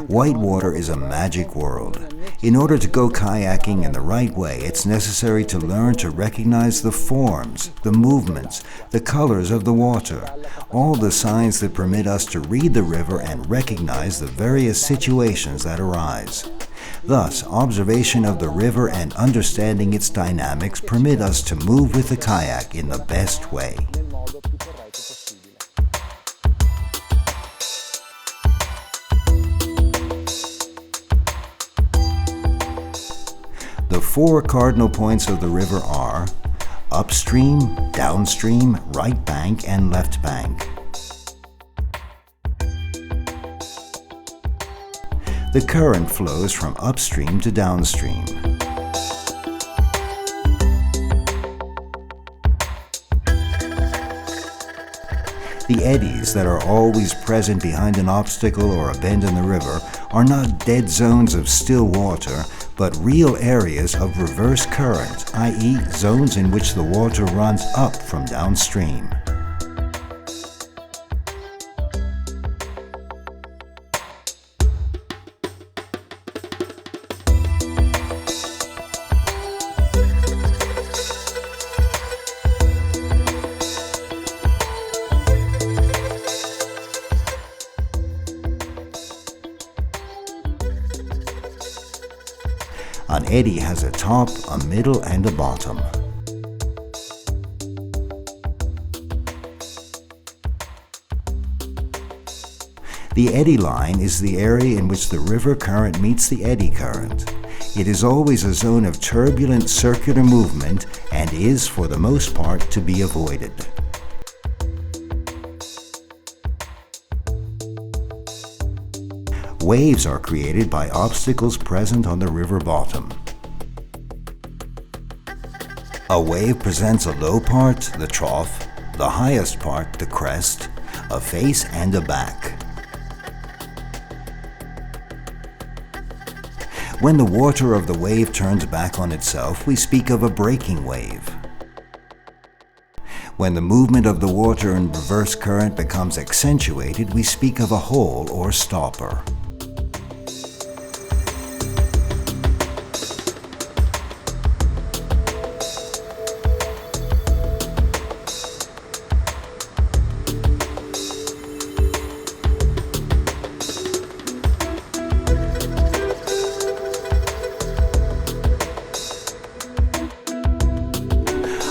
White water is a magic world. In order to go kayaking in the right way, it's necessary to learn to recognize the forms, the movements, the colors of the water, all the signs that permit us to read the river and recognize the various situations that arise. Thus, observation of the river and understanding its dynamics permit us to move with the kayak in the best way. The four cardinal points of the river are upstream, downstream, right bank, and left bank. The current flows from upstream to downstream. The eddies that are always present behind an obstacle or a bend in the river are not dead zones of still water, but real areas of reverse current, i.e., zones in which the water runs up from downstream. An eddy has a top, a middle, and a bottom. The eddy line is the area in which the river current meets the eddy current. It is always a zone of turbulent circular movement and is, for the most part, to be avoided. Waves are created by obstacles present on the river bottom. A wave presents a low part, the trough, the highest part, the crest, a face and a back. When the water of the wave turns back on itself, we speak of a breaking wave. When the movement of the water in reverse current becomes accentuated, we speak of a hole or stopper.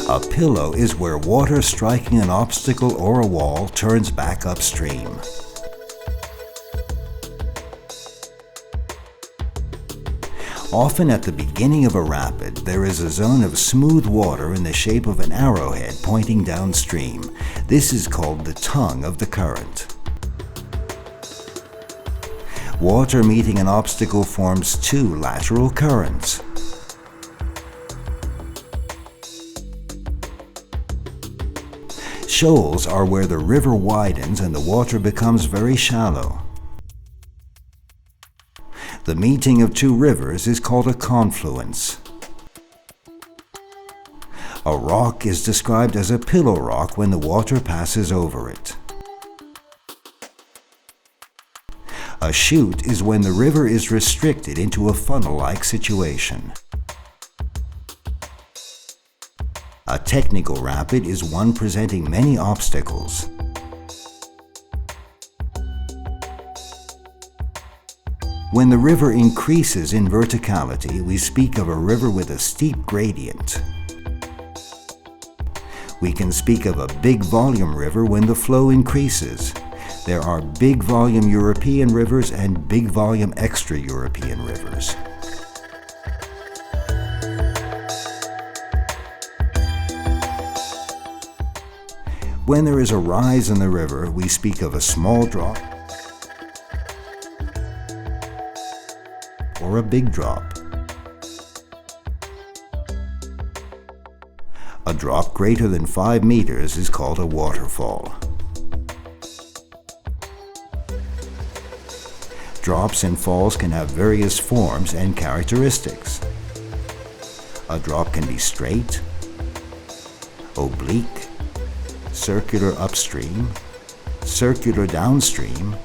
A pillow is where water striking an obstacle or a wall turns back upstream. Often at the beginning of a rapid, there is a zone of smooth water in the shape of an arrowhead pointing downstream. This is called the tongue of the current. Water meeting an obstacle forms two lateral currents. Shoals are where the river widens and the water becomes very shallow. The meeting of two rivers is called a confluence. A rock is described as a pillow rock when the water passes over it. A chute is when the river is restricted into a funnel-like situation. A technical rapid is one presenting many obstacles. When the river increases in verticality, we speak of a river with a steep gradient. We can speak of a big volume river when the flow increases. There are big volume European rivers and big volume extra-European rivers. When there is a rise in the river, we speak of a small drop or a big drop. A drop greater than 5 meters is called a waterfall. Drops and falls can have various forms and characteristics. A drop can be straight, oblique, circular upstream, circular downstream,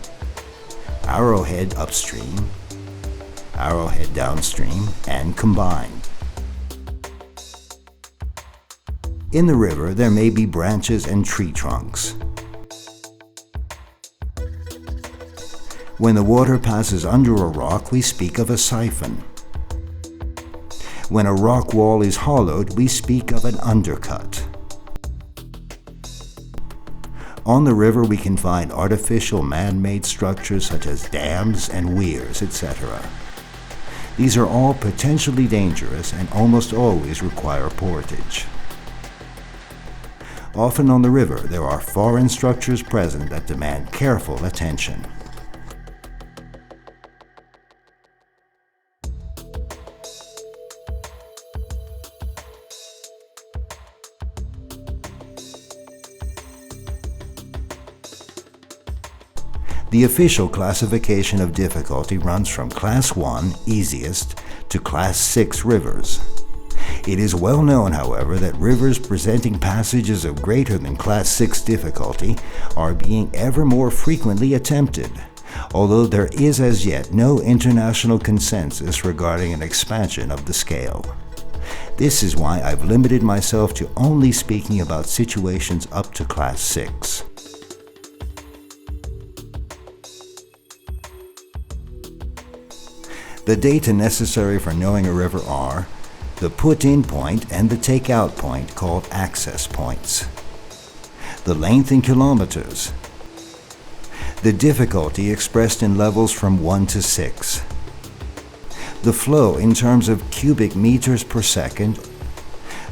arrowhead upstream, arrowhead downstream, and combined. In the river, there may be branches and tree trunks. When the water passes under a rock, we speak of a siphon. When a rock wall is hollowed, we speak of an undercut. On the river, we can find artificial man-made structures such as dams and weirs, etc. These are all potentially dangerous and almost always require portage. Often on the river, there are foreign structures present that demand careful attention. The official classification of difficulty runs from Class 1, easiest, to Class 6 rivers. It is well known, however, that rivers presenting passages of greater than Class 6 difficulty are being ever more frequently attempted, although there is as yet no international consensus regarding an expansion of the scale. This is why I've limited myself to only speaking about situations up to Class 6. The data necessary for knowing a river are the put-in point and the take-out point, called access points, the length in kilometers, the difficulty expressed in levels from 1 to 6, the flow in terms of cubic meters per second,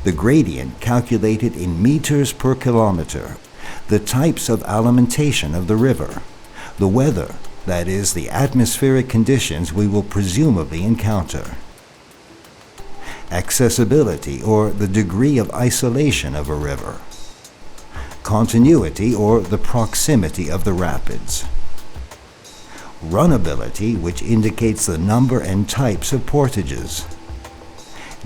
the gradient calculated in meters per kilometer, the types of alimentation of the river, the weather, that is, the atmospheric conditions we will presumably encounter, accessibility or the degree of isolation of a river, continuity or the proximity of the rapids, runnability, which indicates the number and types of portages,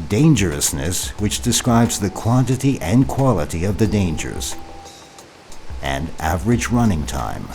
dangerousness, which describes the quantity and quality of the dangers, and average running time.